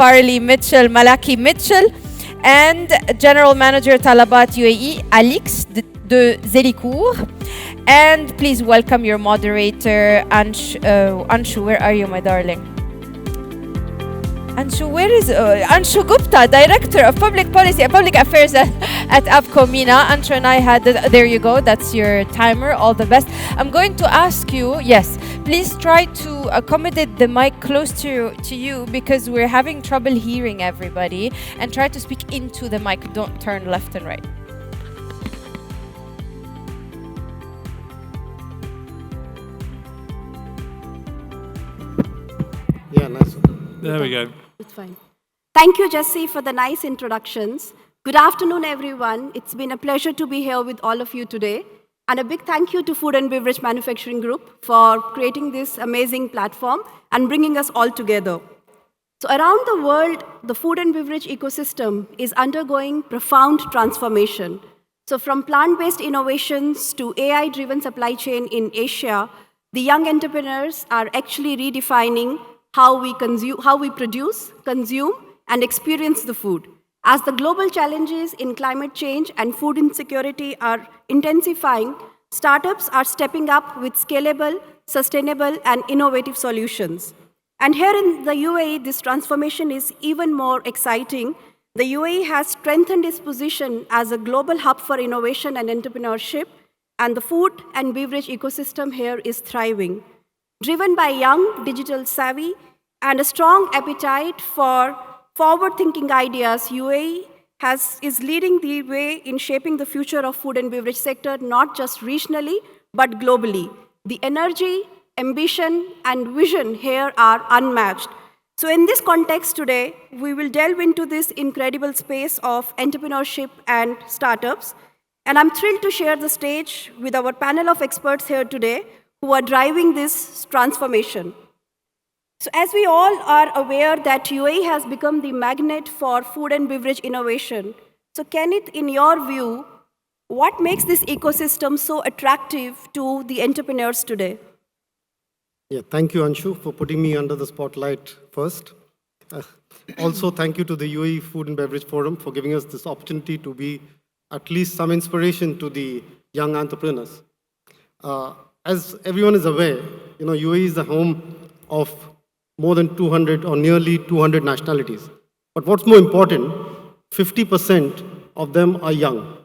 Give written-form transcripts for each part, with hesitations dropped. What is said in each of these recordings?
Parley Mitchell, Malachy Mitchell, and General Manager Talabat UAE, Alix de Zelicourt. And please welcome your moderator, Anshu. Where are you, my darling? Anshu, where is Anshu Gupta, Director of Public Policy and Public Affairs at APCO MENA. Anshu and I had, there you go, that's your timer, all the best. I'm going to ask you, yes, please try to accommodate the mic close to you because we're having trouble hearing everybody, and try to speak into the mic, don't turn left and right. Yeah, nice. There we go. It's fine. Thank you, Jesse, for the nice introductions. Good afternoon, everyone. It's been a pleasure to be here with all of you today. And a big thank you to Food and Beverage Manufacturing Group for creating this amazing platform and bringing us all together. So around the world, the food and beverage ecosystem is undergoing profound transformation. So from plant-based innovations to AI-driven supply chain in Asia, the young entrepreneurs are actually redefining how we produce, consume, and experience the food. As the global challenges in climate change and food insecurity are intensifying, startups are stepping up with scalable, sustainable, and innovative solutions. And here in the UAE, this transformation is even more exciting. The UAE has strengthened its position as a global hub for innovation and entrepreneurship, and the food and beverage ecosystem here is thriving. Driven by young, digital savvy, and a strong appetite for forward-thinking ideas, UAE is leading the way in shaping the future of food and beverage sector, not just regionally, but globally. The energy, ambition, and vision here are unmatched. So in this context today, we will delve into this incredible space of entrepreneurship and startups. And I'm thrilled to share the stage with our panel of experts here today who are driving this transformation. So as we all are aware that UAE has become the magnet for food and beverage innovation. So Kenneth, in your view, what makes this ecosystem so attractive to the entrepreneurs today? Yeah, thank you, Anshu, for putting me under the spotlight first. Also, thank you to the UAE Food and Beverage Forum for giving us this opportunity to be at least some inspiration to the young entrepreneurs. As everyone is aware, UAE is the home of more than 200 or nearly 200 nationalities. But what's more important, 50% of them are young.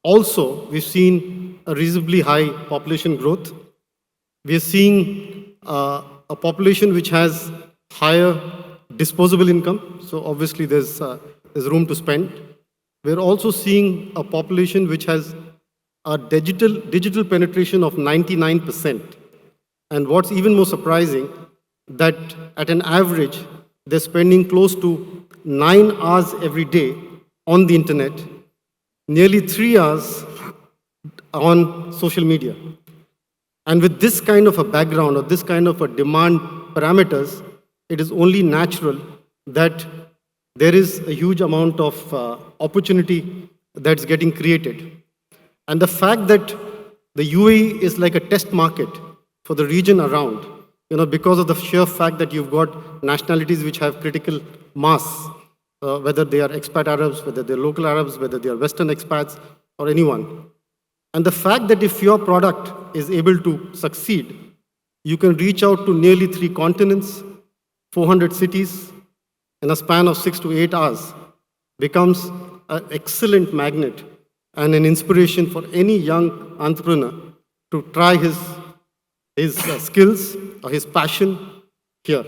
Also, we've seen a reasonably high population growth. We're seeing a population which has higher disposable income, so obviously there's room to spend. We're also seeing a population which has a digital penetration of 99%. And what's even more surprising, that at an average, they're spending close to 9 hours every day on the internet, nearly 3 hours on social media. And with this kind of a background or this kind of a demand parameters, it is only natural that there is a huge amount of opportunity that's getting created. And the fact that the UAE is like a test market for the region around, because of the sheer fact that you've got nationalities which have critical mass, whether they are expat Arabs, whether they're local Arabs, whether they are Western expats, or anyone. And the fact that if your product is able to succeed, you can reach out to nearly 3 continents, 400 cities, in a span of 6 to 8 hours, becomes an excellent magnet and an inspiration for any young entrepreneur to try his skills or his passion here.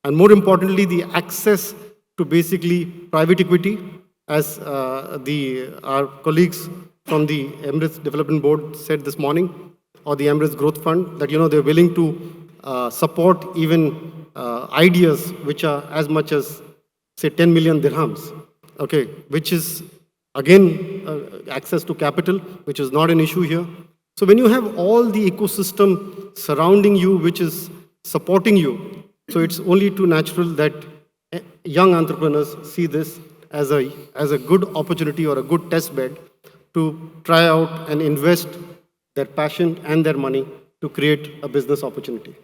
And more importantly, the access to basically private equity, as our colleagues from the Emirates Development Board said this morning, or the Emirates Growth Fund, that they're willing to support even ideas which are as much as, say, 10 million dirhams, okay, which is, again, access to capital, which is not an issue here. So when you have all the ecosystem surrounding you, which is supporting you, so it's only too natural that young entrepreneurs see this as a good opportunity or a good test bed to try out and invest their passion and their money to create a business opportunity.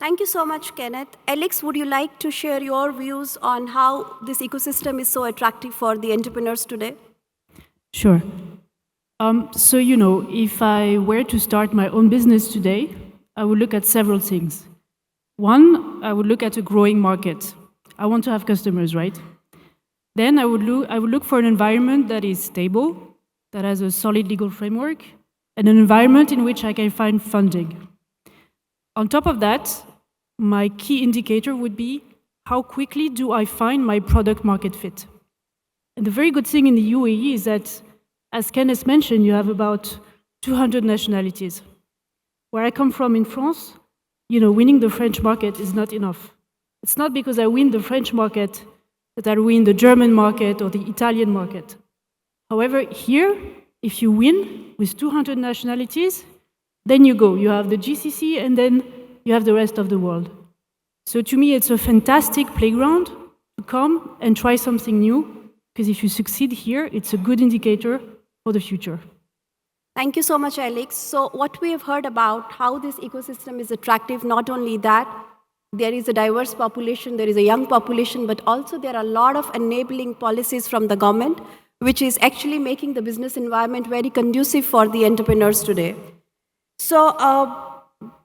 Thank you so much, Kenneth. Alex, would you like to share your views on how this ecosystem is so attractive for the entrepreneurs today? Sure. So, if I were to start my own business today, I would look at several things. One, I would look at a growing market. I want to have customers, right? Then I would look for an environment that is stable, that has a solid legal framework, and an environment in which I can find funding. On top of that, my key indicator would be how quickly do I find my product market fit. And the very good thing in the UAE is that, as Kenneth mentioned, you have about 200 nationalities. Where I come from in France, winning the French market is not enough. It's not because I win the French market that I win the German market or the Italian market. However, here, if you win with 200 nationalities, then you go. You have the GCC, and then you have the rest of the world. So to me, it's a fantastic playground to come and try something new, because if you succeed here, it's a good indicator for the future. Thank you so much, Alex. So what we have heard about how this ecosystem is attractive, not only that, there is a diverse population, there is a young population, but also there are a lot of enabling policies from the government, which is actually making the business environment very conducive for the entrepreneurs today. So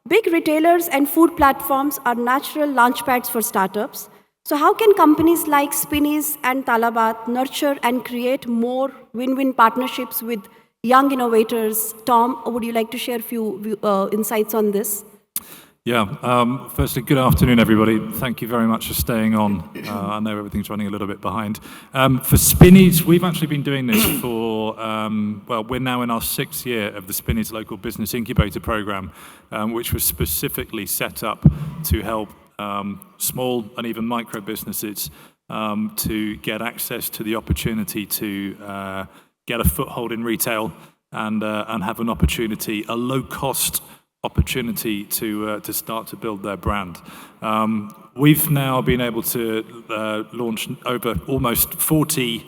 big retailers and food platforms are natural launchpads for startups. So how can companies like Spinneys and Talabat nurture and create more win-win partnerships with young innovators? Tom, would you like to share a few insights on this? Yeah, firstly, good afternoon, everybody. Thank you very much for staying on. I know everything's running a little bit behind. For Spinneys, we've actually been doing this for, we're now in our 6th year of the Spinneys Local Business Incubator Program, which was specifically set up to help small and even micro businesses to get access to the opportunity to get a foothold in retail and have an opportunity, a low-cost opportunity to start to build their brand. We've now been able to launch over almost 40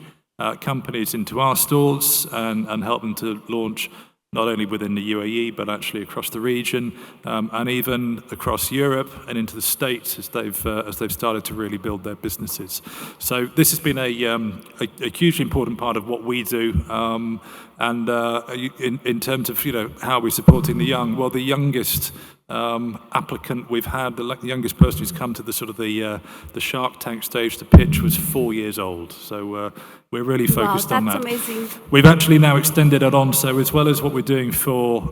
companies into our stores and help them to launch not only within the UAE, but actually across the region, and even across Europe and into the States as they've started to really build their businesses. So this has been a hugely important part of what we do. And in terms of how we're supporting the young, well, the youngest applicant we've had, the youngest person who's come to the sort of the Shark Tank stage to pitch was 4 years old. So we're really focused on that. That's amazing. We've actually now extended it on, so as well as what we're doing for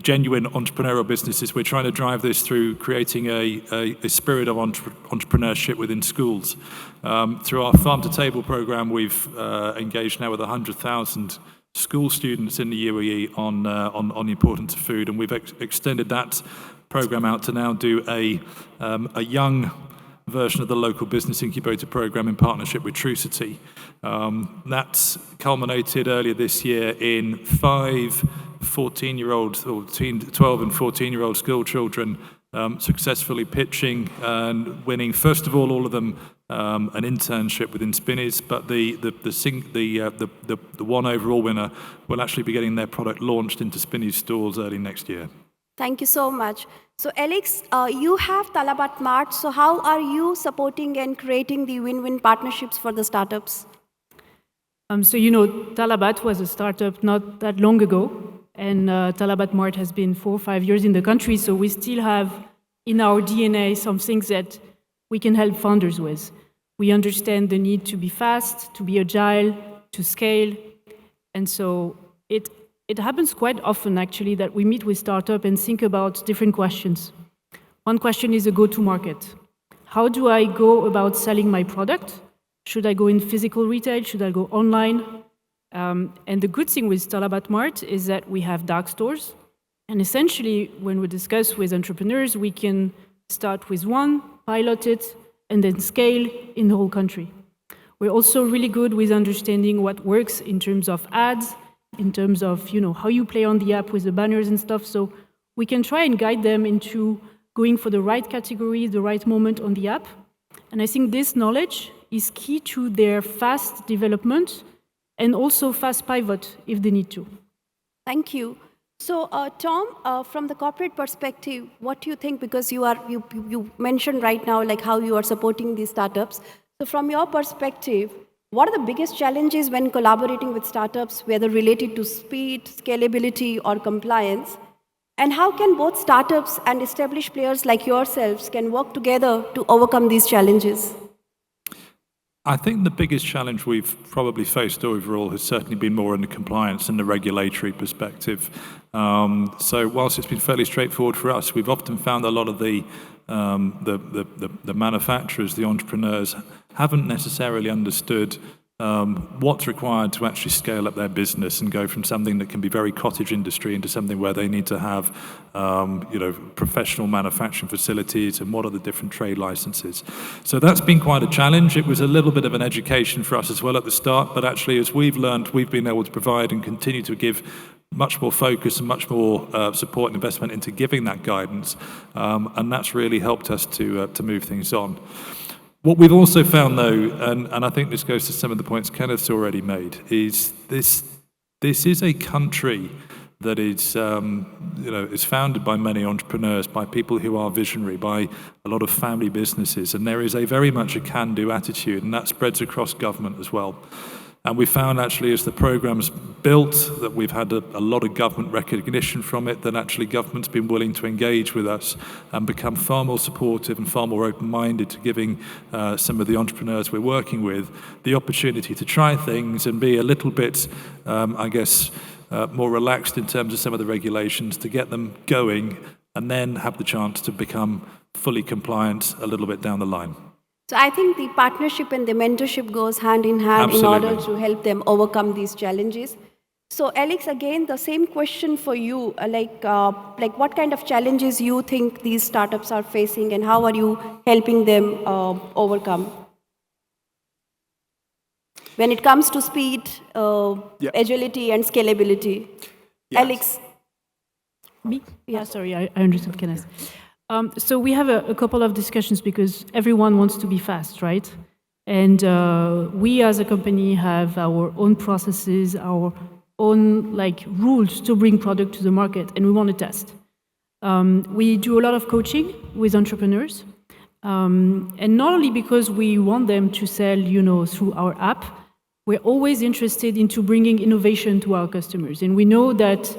genuine entrepreneurial businesses, we're trying to drive this through creating a spirit of entrepreneurship within schools. Through our Farm to Table program, we've engaged now with 100,000 school students in the UAE on the importance of food, and we've extended that program out to now do a young version of the local business incubator program in partnership with Trucity. That's culminated earlier this year in 5 14-year-old or 12 and 14-year-old school children successfully pitching and winning, first of all of them an internship within Spinneys, but the one overall winner will actually be getting their product launched into Spinneys stores early next year. Thank you so much. So Alex, you have Talabat Mart. So how are you supporting and creating the win-win partnerships for the startups? Talabat was a startup not that long ago, and Talabat Mart has been 4 or 5 years in the country, so we still have in our DNA some things that we can help founders with. We understand the need to be fast, to be agile, to scale, and so it happens quite often, actually, that we meet with startups and think about different questions. One question is a go-to-market. How do I go about selling my product? Should I go in physical retail? Should I go online? And the good thing with Talabat Mart is that we have dark stores. And essentially, when we discuss with entrepreneurs, we can start with one, pilot it, and then scale in the whole country. We're also really good with understanding what works in terms of ads, in terms of how you play on the app with the banners and stuff. So we can try and guide them into going for the right category, the right moment on the app. And I think this knowledge is key to their fast development and also fast pivot if they need to. Thank you. So, Tom, from the corporate perspective, what do you think? Because you mentioned right now like how you are supporting these startups. So, from your perspective, what are the biggest challenges when collaborating with startups, whether related to speed, scalability, or compliance? And how can both startups and established players like yourselves can work together to overcome these challenges? I think the biggest challenge we've probably faced overall has certainly been more in the compliance and the regulatory perspective. So whilst it's been fairly straightforward for us, we've often found a lot of the manufacturers, the entrepreneurs, haven't necessarily understood what's required to actually scale up their business and go from something that can be very cottage industry into something where they need to have professional manufacturing facilities, and what are the different trade licenses. So that's been quite a challenge. It was a little bit of an education for us as well at the start, but actually as we've learned, we've been able to provide and continue to give much more focus and much more support and investment into giving that guidance, and that's really helped us to move things on. What we've also found, though, and I think this goes to some of the points Kenneth's already made, is this is a country that is, is founded by many entrepreneurs, by people who are visionary, by a lot of family businesses, and there is very much a can-do attitude, and that spreads across government as well. And we found actually as the program's built that we've had a lot of government recognition from it, that actually government's been willing to engage with us and become far more supportive and far more open-minded to giving some of the entrepreneurs we're working with the opportunity to try things and be a little bit, more relaxed in terms of some of the regulations to get them going, and then have the chance to become fully compliant a little bit down the line. So I think the partnership and the mentorship goes hand in hand. Absolutely. In order to help them overcome these challenges. So Alex, again, the same question for you, like what kind of challenges you think these startups are facing, and how are you helping them overcome? When it comes to speed, agility, and scalability. Yes. Alex? Me? Yeah, sorry, I understood, Kenneth. So we have a couple of discussions because everyone wants to be fast, right? And we as a company have our own processes, our own rules to bring product to the market, and we want to test. We do a lot of coaching with entrepreneurs, and not only because we want them to sell, through our app, we're always interested into bringing innovation to our customers. And we know that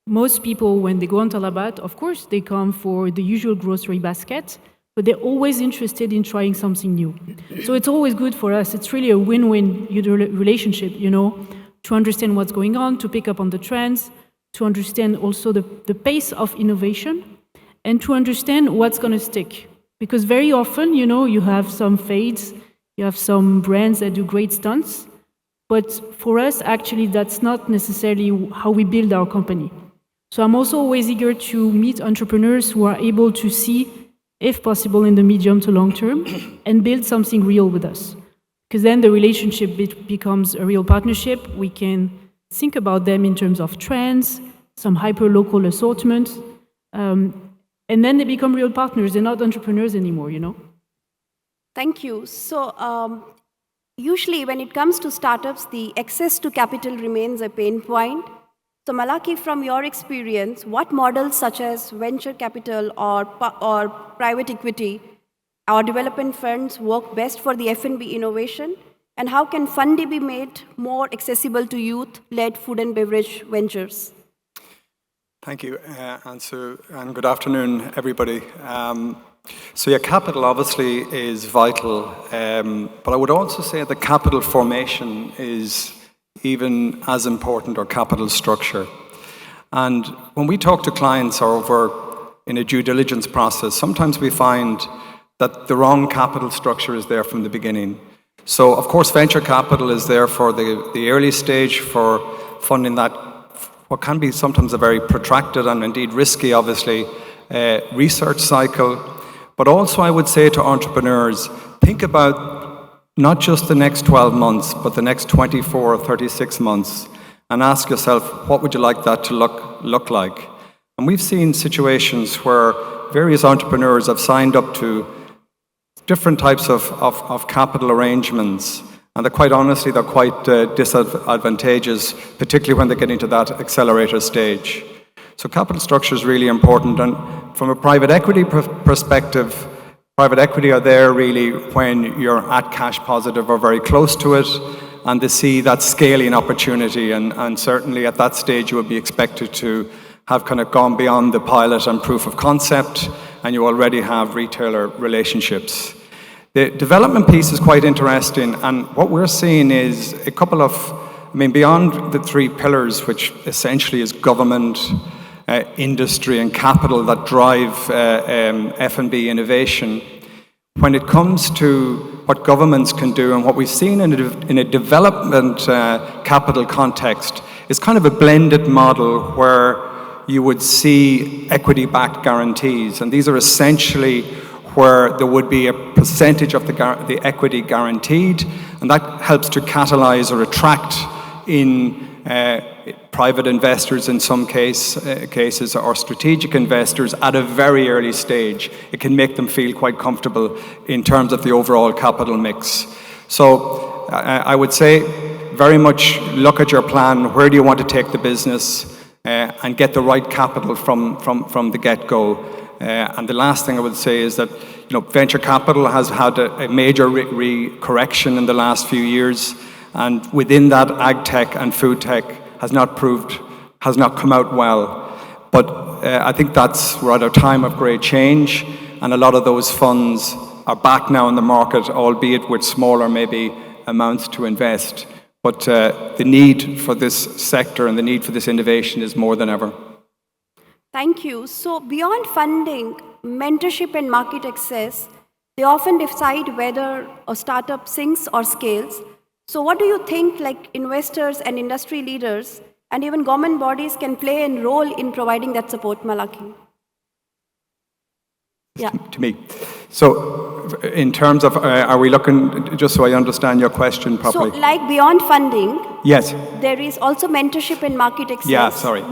most people, when they go on Talabat, of course, they come for the usual grocery basket, but they're always interested in trying something new. So it's always good for us. It's really a win-win relationship, to understand what's going on, to pick up on the trends, to understand also the pace of innovation, and to understand what's going to stick. Because very often, you have some fades, you have some brands that do great stunts, but for us, actually, that's not necessarily how we build our company. So I'm also always eager to meet entrepreneurs who are able to see, if possible, in the medium to long term, and build something real with us. Because then the relationship becomes a real partnership. We can think about them in terms of trends, some hyper-local assortment, and then they become real partners. They're not entrepreneurs anymore, Thank you. So usually when it comes to startups, the access to capital remains a pain point. So Malachy, from your experience, what models such as venture capital or private equity or development funds work best for the F&B innovation? And how can funding be made more accessible to youth-led food and beverage ventures? Thank you, Ansu, and good afternoon, everybody. Capital obviously is vital, but I would also say that capital formation is even as important, or capital structure. And when we talk to clients or in a due diligence process, sometimes we find that the wrong capital structure is there from the beginning. So, of course, venture capital is there for the early stage for funding that, what can be sometimes a very protracted and indeed risky, obviously, research cycle. But also, I would say to entrepreneurs, think about not just the next 12 months, but the next 24 or 36 months, and ask yourself, what would you like that to look like? And we've seen situations where various entrepreneurs have signed up to different types of capital arrangements, and they're quite honestly, they're quite disadvantageous, particularly when they get into that accelerator stage. So capital structure is really important. And from a private equity perspective, private equity are there really when you're at cash positive or very close to it, and they see that scaling opportunity. And certainly at that stage, you would be expected to have kind of gone beyond the pilot and proof of concept, and you already have retailer relationships. The development piece is quite interesting, and what we're seeing is a couple of, beyond the three pillars, which essentially is government, industry and capital that drive F&B innovation. When it comes to what governments can do and what we've seen in a development capital context is kind of a blended model where you would see equity-backed guarantees, and these are essentially where there would be a percentage of the equity guaranteed, and that helps to catalyze or attract in private investors in some cases, or strategic investors at a very early stage. It can make them feel quite comfortable in terms of the overall capital mix. So I would say very much look at your plan. Where do you want to take the business, and get the right capital from the get-go. And the last thing I would say is that venture capital has had a major correction in the last few years, and within that, ag tech and food tech has not come out well. But I think we're at a time of great change, and a lot of those funds are back now in the market, albeit with smaller maybe amounts to invest. But the need for this sector and the need for this innovation is more than ever. Thank you. So beyond funding, mentorship and market access, they often decide whether a startup sinks or scales. So what do you think investors and industry leaders and even government bodies can play a role in providing that support, Malachy? Yeah. To me. So in terms of, are we looking, just so I understand your question properly? So beyond funding, yes, there is also mentorship and market access. Yeah, sorry.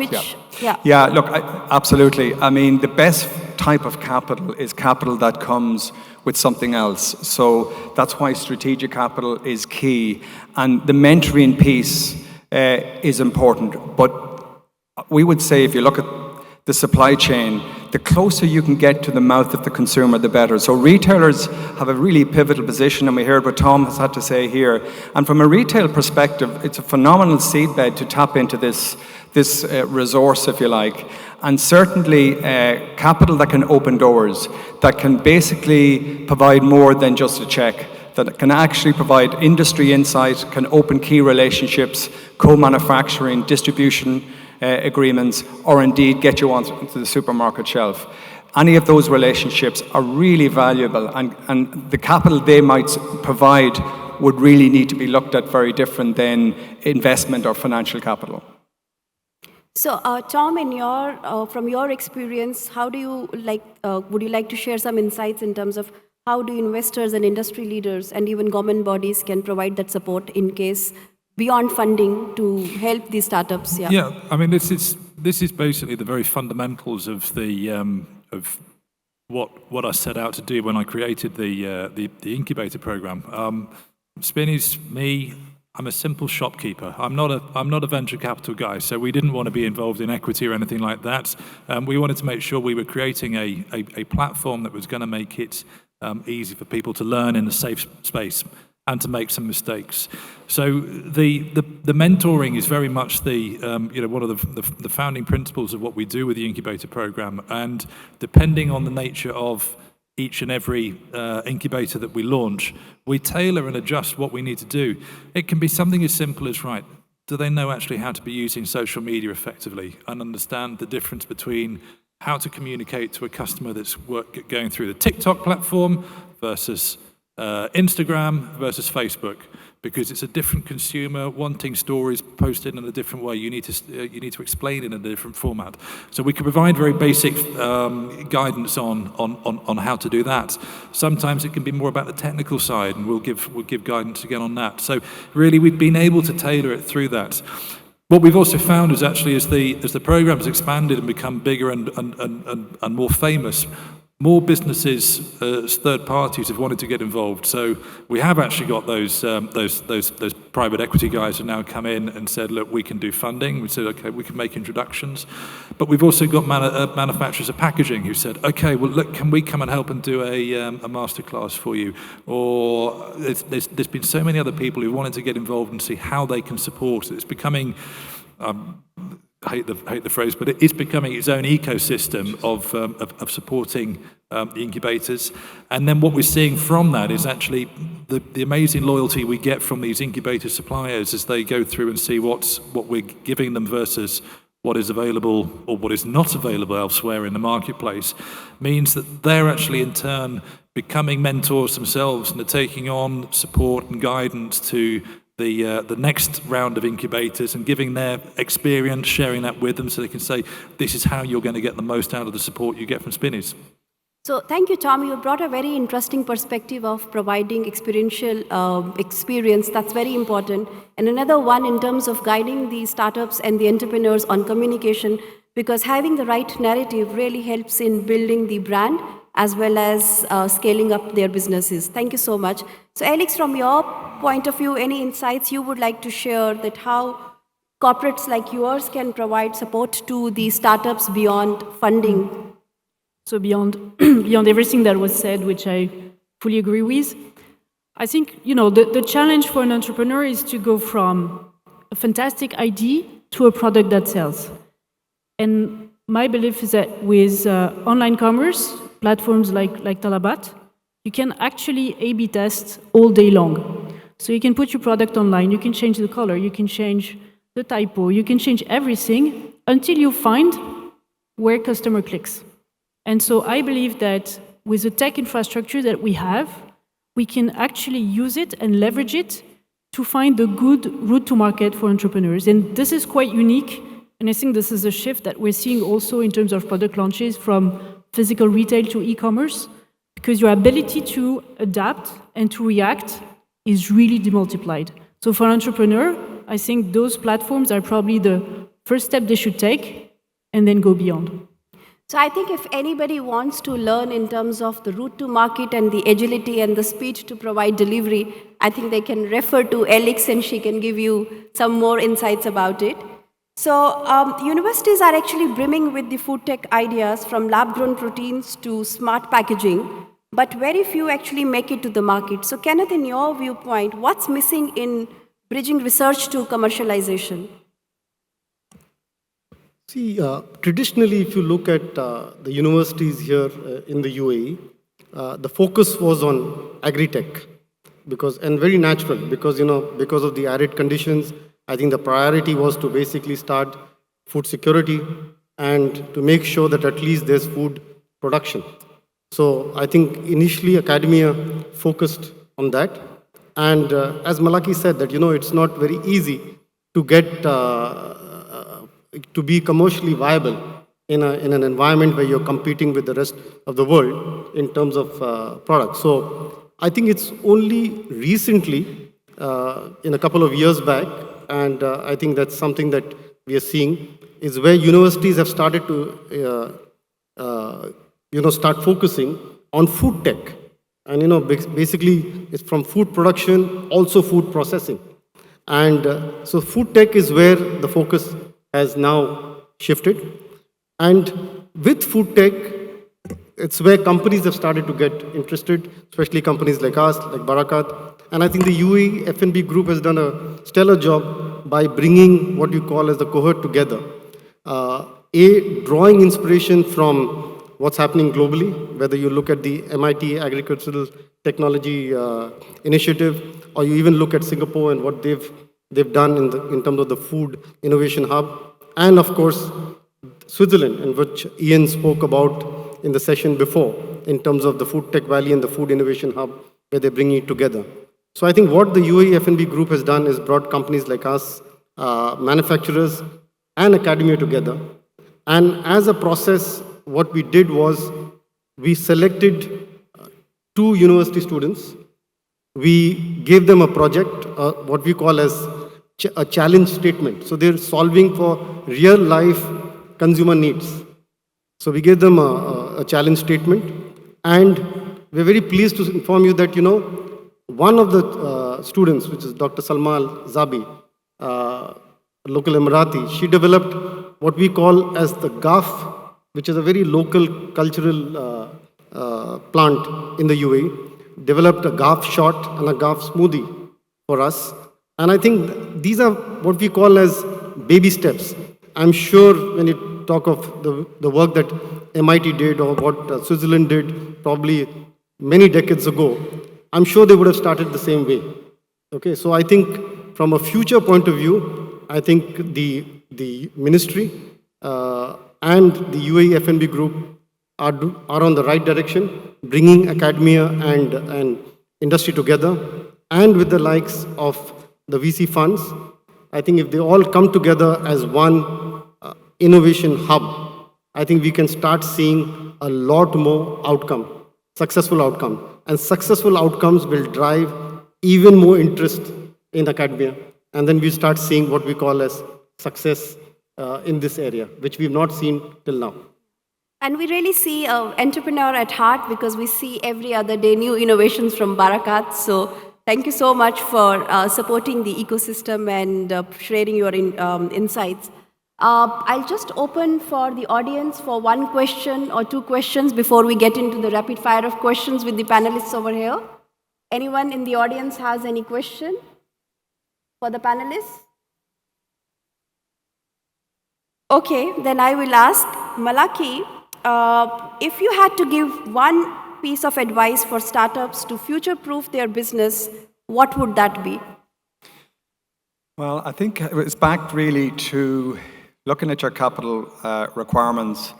Yeah, look, absolutely. The best type of capital is capital that comes with something else. So that's why strategic capital is key. And the mentoring piece is important. But we would say if you look at the supply chain, the closer you can get to the mouth of the consumer, the better. So retailers have a really pivotal position, and we heard what Tom has had to say here. And from a retail perspective, it's a phenomenal seedbed to tap into this resource, if you like. And certainly capital that can open doors, that can basically provide more than just a check, that can actually provide industry insight, can open key relationships, co-manufacturing, distribution agreements, or indeed get you onto the supermarket shelf. Any of those relationships are really valuable, and the capital they might provide would really need to be looked at very different than investment or financial capital. So, Tom, from your experience, how do you would you like to share some insights in terms of how do investors and industry leaders and even government bodies can provide that support in case beyond funding to help these startups? Yeah, this is basically the very fundamentals of the of what I set out to do when I created the incubator program. Spinny's me. I'm a simple shopkeeper. I'm not a venture capital guy, so we didn't want to be involved in equity or anything like that. We wanted to make sure we were creating a platform that was going to make it easy for people to learn in a safe space and to make some mistakes. So the mentoring is very much one of the founding principles of what we do with the incubator program. And depending on the nature of each and every incubator that we launch, we tailor and adjust what we need to do. It can be something as simple as, right, do they know actually how to be using social media effectively and understand the difference between how to communicate to a customer that's going through the TikTok platform versus Instagram versus Facebook, because it's a different consumer wanting stories posted in a different way. You need to explain it in a different format. So we can provide very basic guidance on how to do that. Sometimes it can be more about the technical side, and we'll give guidance again on that. So really, we've been able to tailor it through that. What we've also found is actually as the program has expanded and become bigger and more famous, more businesses as third parties have wanted to get involved. So we have actually got those private equity guys who now come in and said, look, we can do funding. We said, okay, we can make introductions. But we've also got manufacturers of packaging who said, okay, well, look, can we come and help and do a masterclass for you? Or there's been so many other people who wanted to get involved and see how they can support. It's becoming... I hate the phrase, but it is becoming its own ecosystem of supporting the incubators. And then what we're seeing from that is actually the amazing loyalty we get from these incubator suppliers as they go through and see what we're giving them versus what is available or what is not available elsewhere in the marketplace, means that they're actually in turn becoming mentors themselves and they're taking on support and guidance to the next round of incubators and giving their experience, sharing that with them so they can say, this is how you're going to get the most out of the support you get from Spinneys. So thank you, Tom. You brought a very interesting perspective of providing experiential experience. That's very important. And another one in terms of guiding the startups and the entrepreneurs on communication, because having the right narrative really helps in building the brand as well as scaling up their businesses. Thank you so much. So Alex, from your point of view, any insights you would like to share that how corporates like yours can provide support to the startups beyond funding? So beyond beyond everything that was said, which I fully agree with, I think, the challenge for an entrepreneur is to go from a fantastic idea to a product that sells. And my belief is that with online commerce, platforms like Talabat, you can actually A/B test all day long. So you can put your product online, you can change the color, you can change the typo, you can change everything until you find where customer clicks. And so I believe that with the tech infrastructure that we have, we can actually use it and leverage it to find the good route to market for entrepreneurs. And this is quite unique. And I think this is a shift that we're seeing also in terms of product launches from physical retail to e-commerce, because your ability to adapt and to react is really demultiplied. So for an entrepreneur, I think those platforms are probably the first step they should take and then go beyond. So I think if anybody wants to learn in terms of the route to market and the agility and the speed to provide delivery, I think they can refer to Alex and she can give you some more insights about it. So universities are actually brimming with the food tech ideas, from lab-grown proteins to smart packaging, but very few actually make it to the market. So Kenneth, in your viewpoint, what's missing in bridging research to commercialization? See, traditionally, if you look at the universities here in the UAE, the focus was on agri-tech, and very natural, because of the arid conditions. I think the priority was to basically start food security and to make sure that at least there's food production. So I think initially academia focused on that. And as Malachy said, that it's not very easy to get to be commercially viable in an environment where you're competing with the rest of the world in terms of products. So I think it's only recently, in a couple of years back, and I think that's something that we are seeing, is where universities have started to start focusing on food tech. And basically it's from food production, also food processing. And so food tech is where the focus has now shifted. And with food tech, it's where companies have started to get interested, especially companies like us, like Barakat. And I think the UAE F&B group has done a stellar job by bringing what you call as the cohort together. Drawing inspiration from what's happening globally, whether you look at the MIT Agricultural Technology Initiative, or you even look at Singapore and what they've done in terms of the Food Innovation Hub, and of course, Switzerland, in which Ian spoke about in the session before, in terms of the Food Tech Valley and the Food Innovation Hub, where they're bringing it together. So I think what the UAE F&B group has done is brought companies like us, manufacturers, and academia together. And as a process, what we did was we selected 2 university students. We gave them a project, what we call as a challenge statement. So they're solving for real life consumer needs. So we gave them a challenge statement, And we're very pleased to inform you that, one of the students, which is Dr. Salma Zabi, local Emirati, she developed what we call as the gaf, which is a very local cultural plant in the UAE, developed a gaf shot and a gaf smoothie for us. And I think these are what we call as baby steps. I'm sure when you talk of the work that MIT did or what Switzerland did probably many decades ago, I'm sure they would have started the same way. Okay, so I think from a future point of view, I think the ministry and the UAE F&B group are on the right direction, bringing academia and industry together, and with the likes of the VC funds. I think if they all come together as one innovation hub, I think we can start seeing a lot more successful outcome. And successful outcomes will drive even more interest in academia. And then we start seeing what we call as success in this area, which we've not seen till now. And we really see an entrepreneur at heart because we see every other day new innovations from Barakat. So thank you so much for supporting the ecosystem and sharing your insights. I'll just open for the audience for one question or two questions before we get into the rapid fire of questions with the panelists over here. Anyone in the audience has any question for the panelists? Okay, then I will ask Malachy, if you had to give one piece of advice for startups to future-proof their business, what would that be? Well, I think it's back really to looking at your capital requirements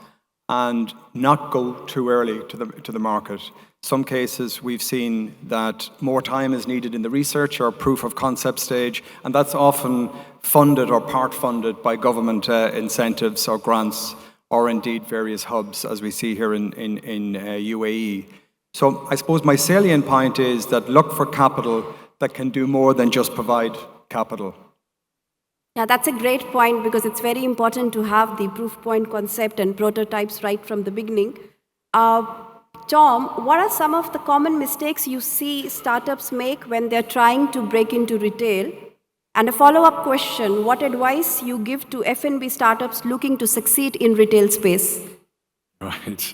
and not go too early to the market. Some cases we've seen that more time is needed in the research or proof of concept stage, and that's often funded or part funded by government incentives or grants, or indeed various hubs, as we see here in UAE. So I suppose my salient point is that look for capital that can do more than just provide capital. Yeah, that's a great point because it's very important to have the proof point concept and prototypes right from the beginning. Tom, what are some of the common mistakes you see startups make when they're trying to break into retail? And a follow-up question, what advice you give to F&B startups looking to succeed in retail space? Right.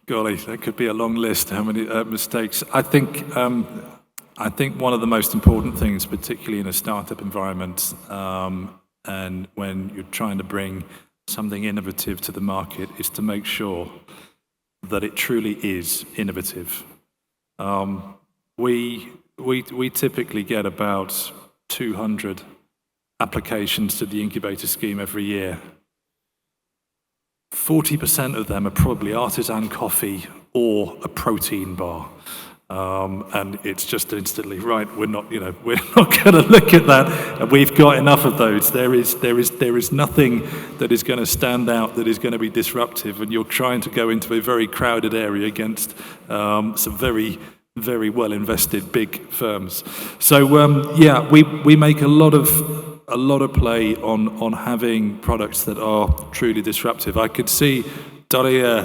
Golly, that could be a long list, how many mistakes. I think one of the most important things, particularly in a startup environment, and when you're trying to bring something innovative to the market, is to make sure that it truly is innovative. We typically get about 200 applications to the incubator scheme every year. 40% of them are probably artisan coffee or a protein bar. And it's just instantly, right, we're not going to look at that. We've got enough of those. There is nothing that is going to stand out, that is going to be disruptive, and you're trying to go into a very crowded area against some very, very well invested big firms. So we make a lot of play on having products that are truly disruptive. I could see Daria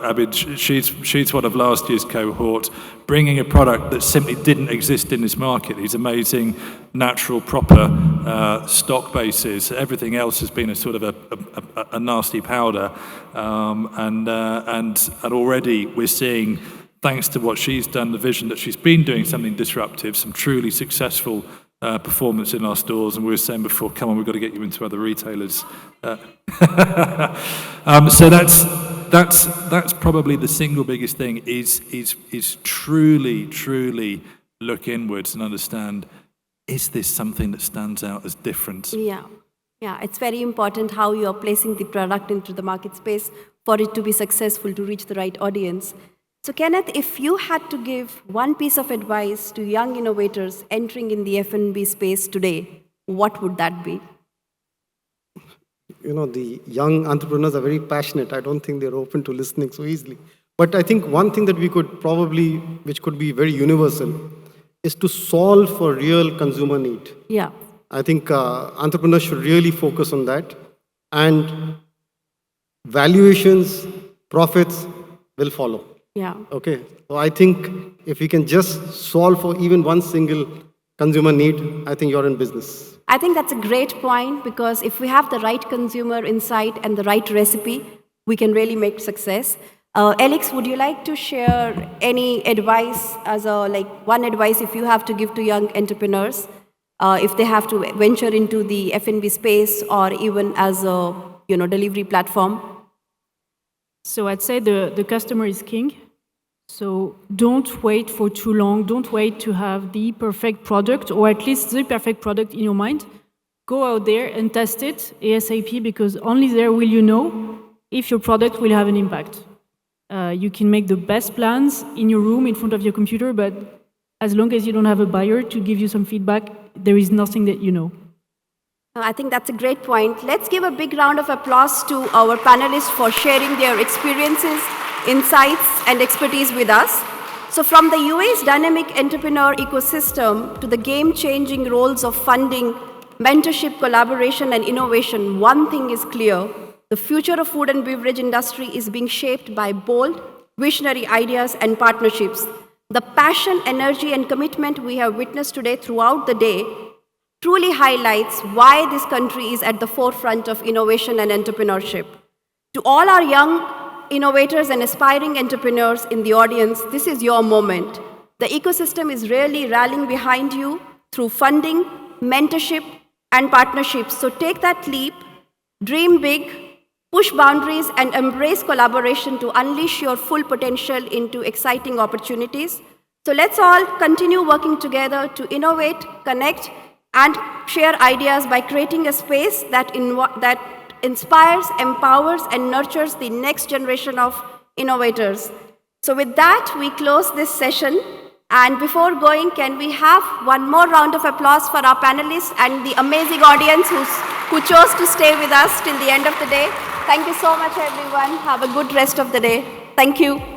Abid, she's one of last year's cohort, bringing a product that simply didn't exist in this market. These amazing, natural, proper stock bases. Everything else has been a sort of a nasty powder, and already we're seeing, thanks to what she's done, the vision that she's been doing something disruptive, some truly successful performance in our stores, and we were saying before, come on, we've got to get you into other retailers. So that's probably the single biggest thing is truly look inwards and understand, is this something that stands out as different? Yeah, it's very important how you are placing the product into the market space for it to be successful, to reach the right audience. So Kenneth, if you had to give one piece of advice to young innovators entering in the F&B space today, what would that be? The young entrepreneurs are very passionate. I don't think they're open to listening so easily. But I think one thing that we could probably, which could be very universal, is to solve for real consumer need. Yeah. I think entrepreneurs should really focus on that. And valuations, profits will follow. Yeah. Okay, so I think if we can just solve for even one single consumer need, I think you're in business. I think that's a great point because if we have the right consumer insight and the right recipe, we can really make success. Alex, would you like to share any advice as one advice if you have to give to young entrepreneurs, if they have to venture into the F&B space or even as a delivery platform? So I'd say the customer is king. So don't wait for too long. Don't wait to have the perfect product or at least the perfect product in your mind. Go out there and test it ASAP because only there will you know if your product will have an impact. You can make the best plans in your room in front of your computer, but as long as you don't have a buyer to give you some feedback, there is nothing that you know. I think that's a great point. Let's give a big round of applause to our panelists for sharing their experiences, insights, and expertise with us. So from the UAE's dynamic entrepreneur ecosystem to the game-changing roles of funding, mentorship, collaboration, and innovation, one thing is clear. The future of food and beverage industry is being shaped by bold, visionary ideas and partnerships. The passion, energy, and commitment we have witnessed today throughout the day truly highlights why this country is at the forefront of innovation and entrepreneurship. To all our young innovators and aspiring entrepreneurs in the audience, this is your moment. The ecosystem is really rallying behind you through funding, mentorship, and partnerships. So take that leap, dream big, push boundaries, and embrace collaboration to unleash your full potential into exciting opportunities. So let's all continue working together to innovate, connect, and share ideas by creating a space that inspires, empowers, and nurtures the next generation of innovators. So with that, we close this session. And before going, can we have one more round of applause for our panelists and the amazing audience who chose to stay with us till the end of the day. Thank you so much, everyone. Have a good rest of the day. Thank you.